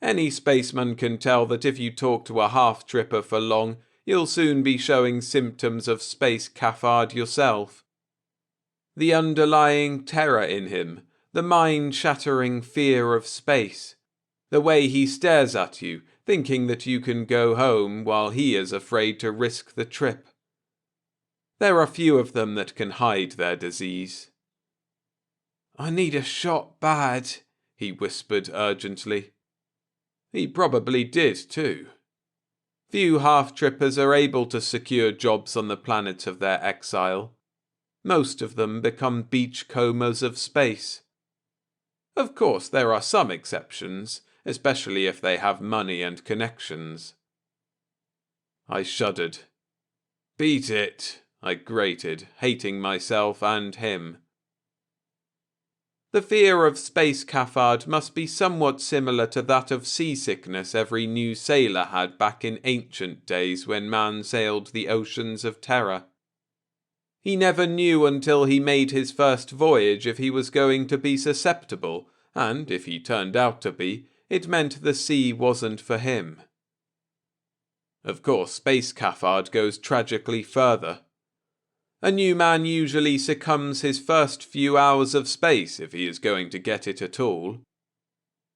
Any spaceman can tell that if you talk to a half-tripper for long, you'll soon be showing symptoms of space cafard yourself. The underlying terror in him, the mind-shattering fear of space, the way he stares at you, thinking that you can go home while he is afraid to risk the trip. There are few of them that can hide their disease. "I need a shot bad," he whispered urgently. He probably did too. Few half-trippers are able to secure jobs on the planets of their exile. Most of them become beachcombers of space. Of course, there are some exceptions, especially if they have money and connections. I shuddered. "Beat it," I grated, hating myself and him. The fear of space cafard must be somewhat similar to that of seasickness every new sailor had back in ancient days when man sailed the oceans of terror. He never knew until he made his first voyage if he was going to be susceptible, and if he turned out to be, it meant the sea wasn't for him. Of course, space cafard goes tragically further. A new man usually succumbs his first few hours of space if he is going to get it at all.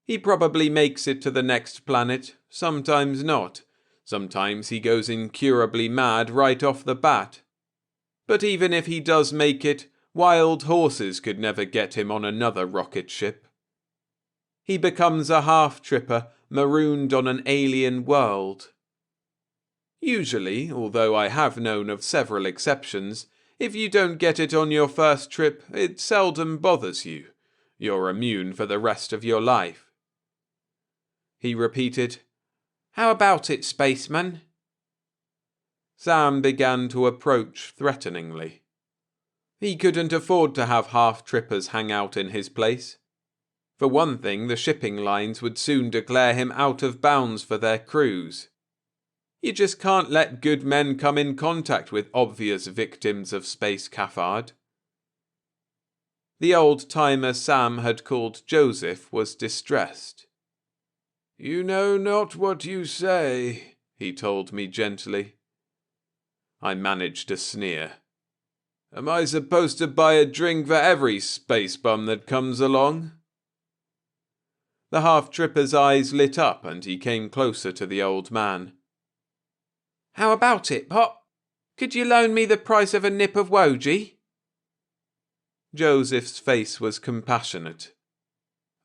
He probably makes it to the next planet, sometimes not. Sometimes he goes incurably mad right off the bat. But even if he does make it, wild horses could never get him on another rocket ship. He becomes a half-tripper marooned on an alien world. Usually, although I have known of several exceptions, if you don't get it on your first trip, it seldom bothers you. You're immune for the rest of your life. He repeated, "How about it, spaceman?" Sam began to approach threateningly. He couldn't afford to have half-trippers hang out in his place. For one thing, the shipping lines would soon declare him out of bounds for their crews. You just can't let good men come in contact with obvious victims of space cafard. The old-timer Sam had called Joseph was distressed. "You know not what you say," he told me gently. I managed a sneer. "Am I supposed to buy a drink for every space bum that comes along?" The half-tripper's eyes lit up and he came closer to the old man. "How about it, Pop? Could you loan me the price of a nip of wojie?" Joseph's face was compassionate.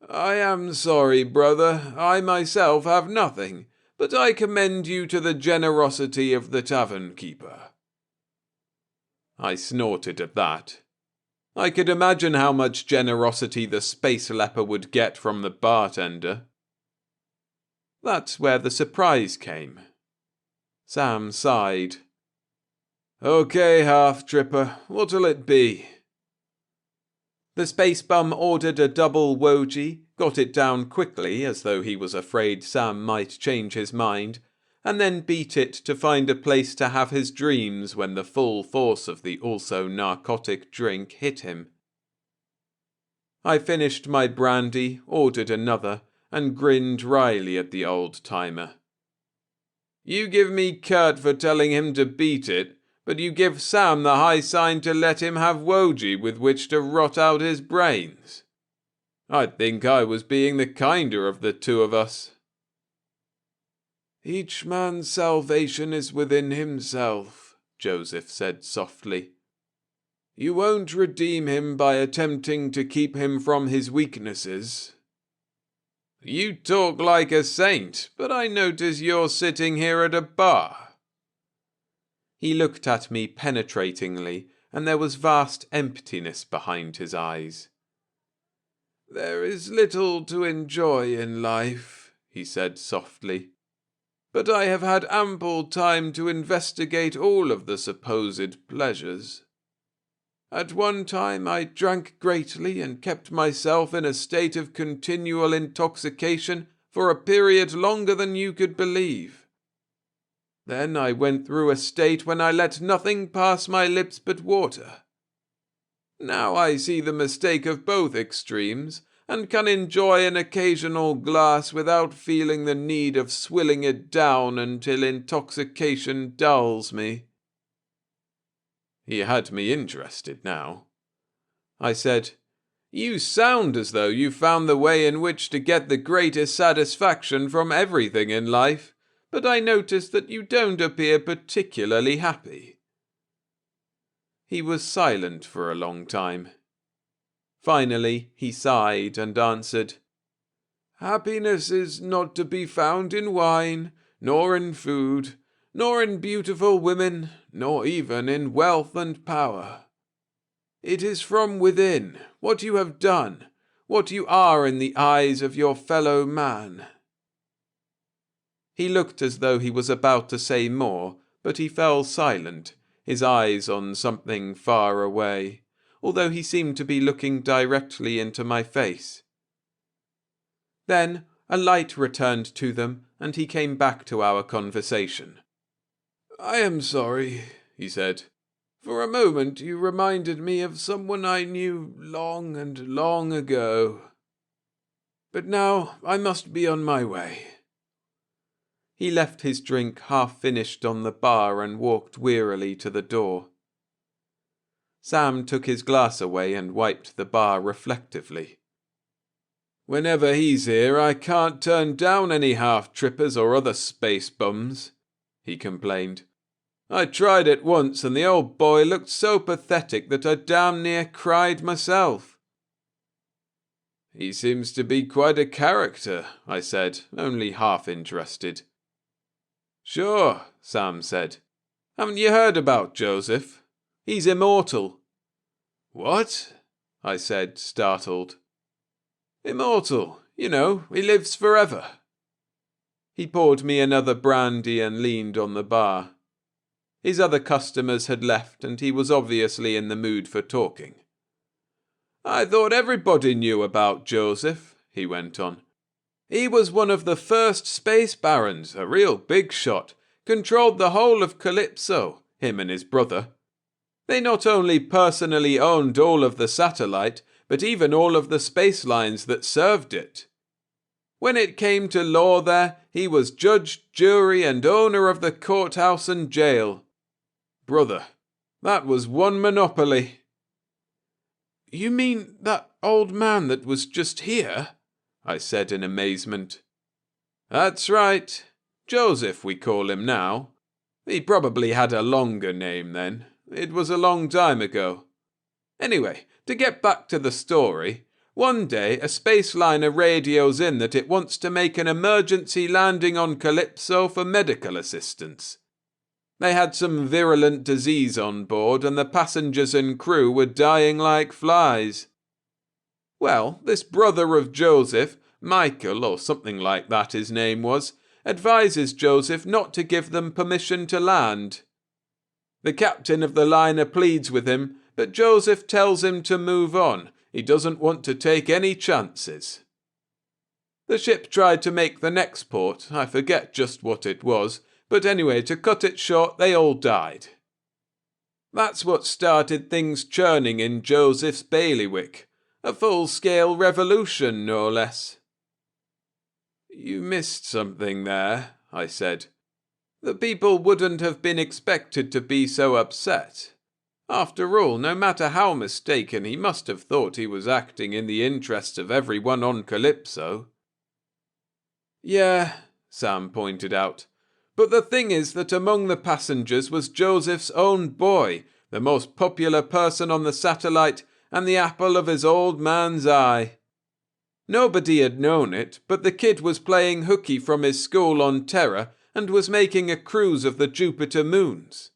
"I am sorry, brother. I myself have nothing, but I commend you to the generosity of the tavern-keeper." I snorted at that. I could imagine how much generosity the space leper would get from the bartender. That's where the surprise came. Sam sighed. "Okay, half-tripper, what'll it be?" The space bum ordered a double wojie, got it down quickly as though he was afraid Sam might change his mind, and then beat it to find a place to have his dreams when the full force of the also narcotic drink hit him. I finished my brandy, ordered another, and grinned wryly at the old-timer. You give me Kurt for telling him to beat it, but you give Sam the high sign to let him have Woji with which to rot out his brains. I'd think I was being the kinder of the two of us. Each man's salvation is within himself, Joseph said softly. You won't redeem him by attempting to keep him from his weaknesses. You talk like a saint, but I notice you're sitting here at a bar. He looked at me penetratingly, and there was vast emptiness behind his eyes. There is little to enjoy in life, he said softly, but I have had ample time to investigate all of the supposed pleasures. At one time I drank greatly and kept myself in a state of continual intoxication for a period longer than you could believe. Then I went through a state when I let nothing pass my lips but water. Now I see the mistake of both extremes, and can enjoy an occasional glass without feeling the need of swilling it down until intoxication dulls me. He had me interested now. I said, You sound as though you found the way in which to get the greatest satisfaction from everything in life, but I notice that you don't appear particularly happy. He was silent for a long time. Finally, he sighed and answered, Happiness is not to be found in wine, nor in food, nor in beautiful women, nor even in wealth and power. It is from within, what you have done, what you are in the eyes of your fellow man. He looked as though he was about to say more, but he fell silent, his eyes on something far away, although he seemed to be looking directly into my face. Then a light returned to them, and he came back to our conversation. I am sorry, he said. For a moment you reminded me of someone I knew long and long ago. But now I must be on my way. He left his drink half finished on the bar and walked wearily to the door. Sam took his glass away and wiped the bar reflectively. Whenever he's here, I can't turn down any half-trippers or other space bums, he complained. I tried it once and the old boy looked so pathetic that I damn near cried myself. He seems to be quite a character, I said, only half interested. Sure, Sam said. Haven't you heard about Joseph? He's immortal. What? I said, startled. Immortal, you know, he lives forever. He poured me another brandy and leaned on the bar. His other customers had left, and he was obviously in the mood for talking. I thought everybody knew about Joseph, he went on. He was one of the first space barons, a real big shot, controlled the whole of Calypso, him and his brother. They not only personally owned all of the satellite, but even all of the space lines that served it. When it came to law there, he was judge, jury, and owner of the courthouse and jail. Brother, that was one monopoly. You mean that old man that was just here? I said in amazement. That's right. Joseph, we call him now. He probably had a longer name then. It was a long time ago. Anyway, to get back to the story, one day a space liner radios in that it wants to make an emergency landing on Calypso for medical assistance. They had some virulent disease on board and the passengers and crew were dying like flies. Well, this brother of Joseph, Michael or something like that his name was, advises Joseph not to give them permission to land. The captain of the liner pleads with him, but Joseph tells him to move on. He doesn't want to take any chances. The ship tried to make the next port, I forget just what it was, But anyway, to cut it short, they all died. That's what started things churning in Joseph's bailiwick. A full-scale revolution, no less. You missed something there, I said. The people wouldn't have been expected to be so upset. After all, no matter how mistaken, he must have thought he was acting in the interests of everyone on Calypso. Yeah, Sam pointed out. But the thing is that among the passengers was Joseph's own boy, the most popular person on the satellite and the apple of his old man's eye. Nobody had known it, but the kid was playing hooky from his school on Terra and was making a cruise of the Jupiter moons.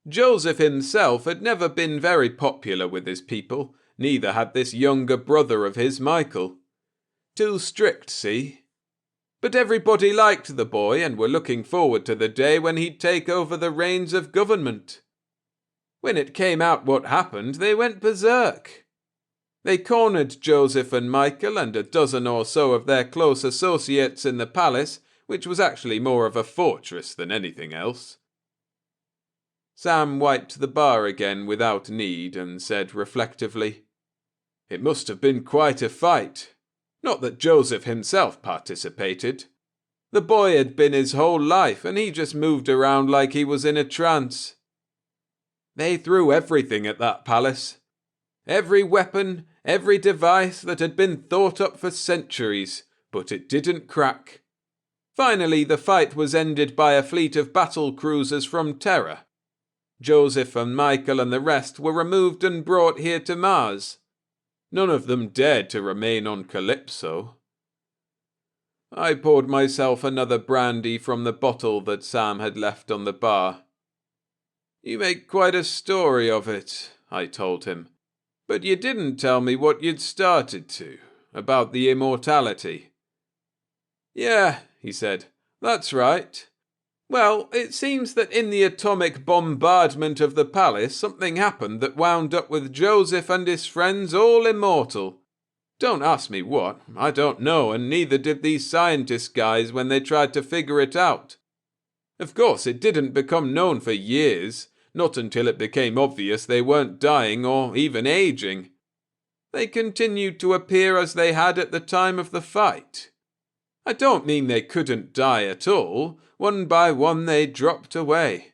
Joseph himself had never been very popular with his people, neither had this younger brother of his, Michael. Too strict, see? But everybody liked the boy and were looking forward to the day when he'd take over the reins of government. When it came out what happened, they went berserk. They cornered Joseph and Michael and a dozen or so of their close associates in the palace, which was actually more of a fortress than anything else. Sam wiped the bar again without need and said reflectively, It must have been quite a fight. Not that Joseph himself participated. The boy had been his whole life, and he just moved around like he was in a trance. They threw everything at that palace. Every weapon, every device that had been thought up for centuries, but it didn't crack. Finally, the fight was ended by a fleet of battle cruisers from Terra. Joseph and Michael and the rest were removed and brought here to Mars. None of them dared to remain on Calypso. I poured myself another brandy from the bottle that Sam had left on the bar. You make quite a story of it, I told him. But you didn't tell me what you'd started to, about the immortality. Yeah, he said, that's right. Well, it seems that in the atomic bombardment of the palace, something happened that wound up with Joseph and his friends all immortal. Don't ask me what, I don't know, and neither did these scientist guys when they tried to figure it out. Of course, it didn't become known for years, not until it became obvious they weren't dying or even aging. They continued to appear as they had at the time of the fight. I don't mean they couldn't die at all. One by one they dropped away.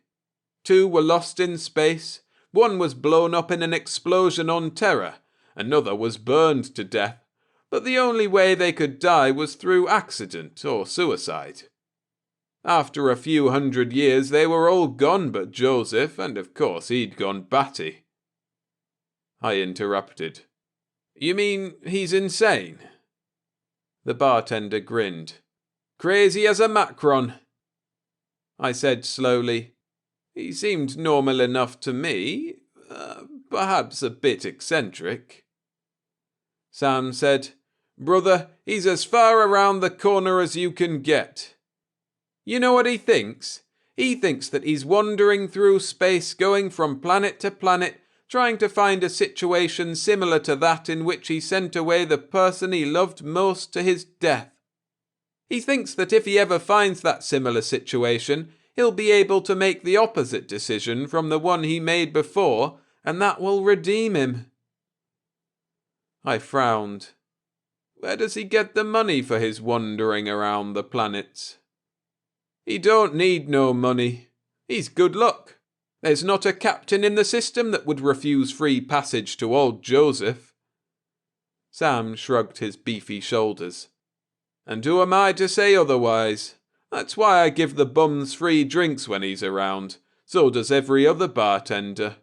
2 were lost in space, 1 was blown up in an explosion on Terra, another was burned to death, but the only way they could die was through accident or suicide. After a few hundred years they were all gone but Joseph, and of course he'd gone batty. I interrupted. You mean he's insane? The bartender grinned. Crazy as a macron. I said slowly, He seemed normal enough to me, perhaps a bit eccentric. Sam said, Brother, he's as far around the corner as you can get. You know what he thinks? He thinks that he's wandering through space, going from planet to planet, trying to find a situation similar to that in which he sent away the person he loved most to his death. He thinks that if he ever finds that similar situation, he'll be able to make the opposite decision from the one he made before, and that will redeem him. I frowned. Where does he get the money for his wandering around the planets? He don't need no money. He's good luck. There's not a captain in the system that would refuse free passage to old Joseph. Sam shrugged his beefy shoulders. And who am I to say otherwise? That's why I give the bums free drinks when he's around. So does every other bartender.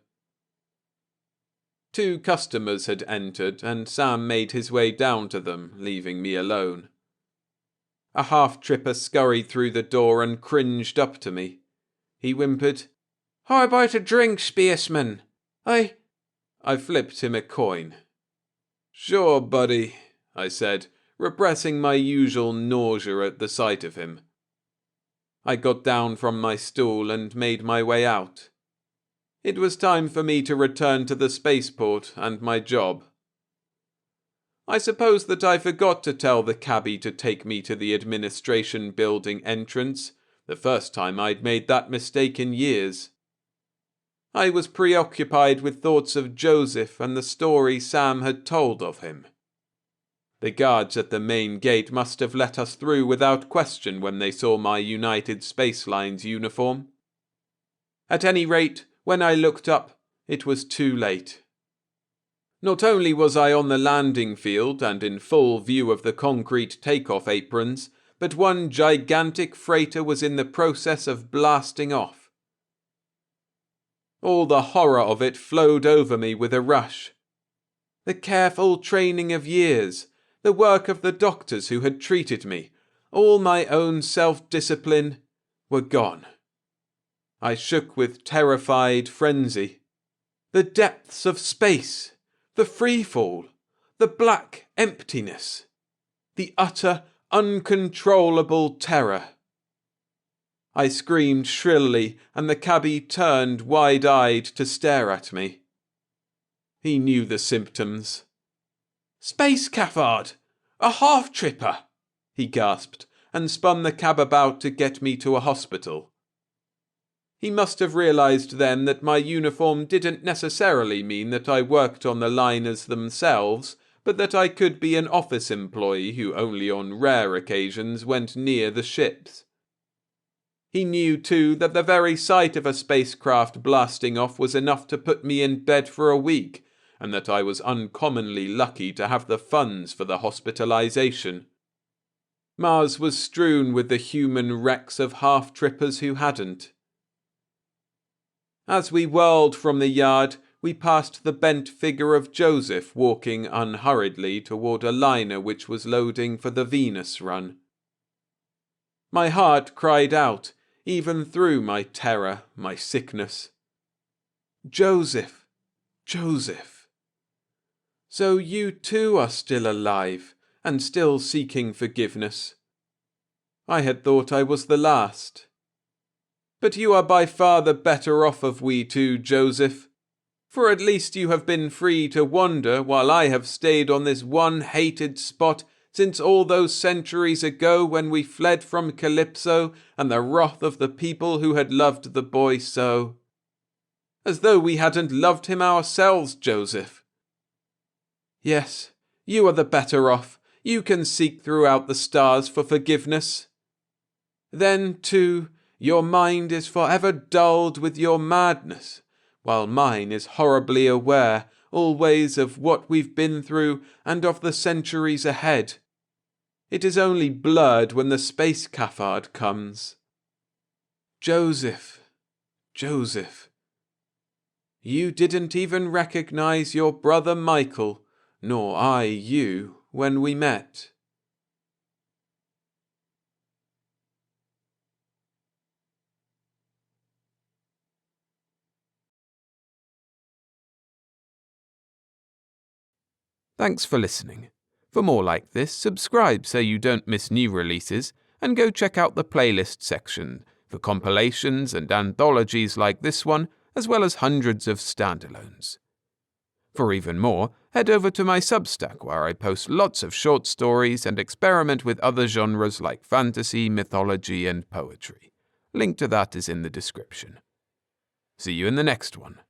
2 customers had entered, and Sam made his way down to them, leaving me alone. A half-tripper scurried through the door and cringed up to me. He whimpered, How about a drink, spaceman? I flipped him a coin. Sure, buddy, I said, repressing my usual nausea at the sight of him. I got down from my stool and made my way out. It was time for me to return to the spaceport and my job. I suppose that I forgot to tell the cabbie to take me to the administration building entrance, the first time I'd made that mistake in years. I was preoccupied with thoughts of Joseph and the story Sam had told of him. The guards at the main gate must have let us through without question when they saw my United Space Lines uniform. At any rate, when I looked up, it was too late. Not only was I on the landing field and in full view of the concrete takeoff aprons, but one gigantic freighter was in the process of blasting off. All the horror of it flowed over me with a rush. The careful training of years, the work of the doctors who had treated me, all my own self-discipline, were gone. I shook with terrified frenzy. The depths of space, the freefall, the black emptiness, the utter, uncontrollable terror. I screamed shrilly, and the cabbie turned wide-eyed to stare at me. He knew the symptoms. "Space cafard! A half-tripper!" he gasped, and spun the cab about to get me to a hospital. He must have realized then that my uniform didn't necessarily mean that I worked on the liners themselves, but that I could be an office employee who only on rare occasions went near the ships. He knew, too, that the very sight of a spacecraft blasting off was enough to put me in bed for a week, and that I was uncommonly lucky to have the funds for the hospitalization. Mars was strewn with the human wrecks of half-trippers who hadn't. As we whirled from the yard, we passed the bent figure of Joseph walking unhurriedly toward a liner which was loading for the Venus run. My heart cried out, even through my terror, my sickness. Joseph, Joseph. So you too are still alive, and still seeking forgiveness. I had thought I was the last. But you are by far the better off of we two, Joseph, for at least you have been free to wander while I have stayed on this one hated spot since all those centuries ago when we fled from Calypso and the wrath of the people who had loved the boy so. As though we hadn't loved him ourselves, Joseph. Yes, you are the better off. You can seek throughout the stars for forgiveness. Then, too, your mind is forever dulled with your madness, while mine is horribly aware always of what we've been through and of the centuries ahead. It is only blurred when the space cafard comes. Joseph, Joseph. You didn't even recognize your brother Michael, nor I you, when we met. Thanks for listening. For more like this, subscribe so you don't miss new releases, and go check out the playlist section for compilations and anthologies like this one, as well as hundreds of standalones. For even more, head over to my Substack where I post lots of short stories and experiment with other genres like fantasy, mythology, and poetry. Link to that is in the description. See you in the next one.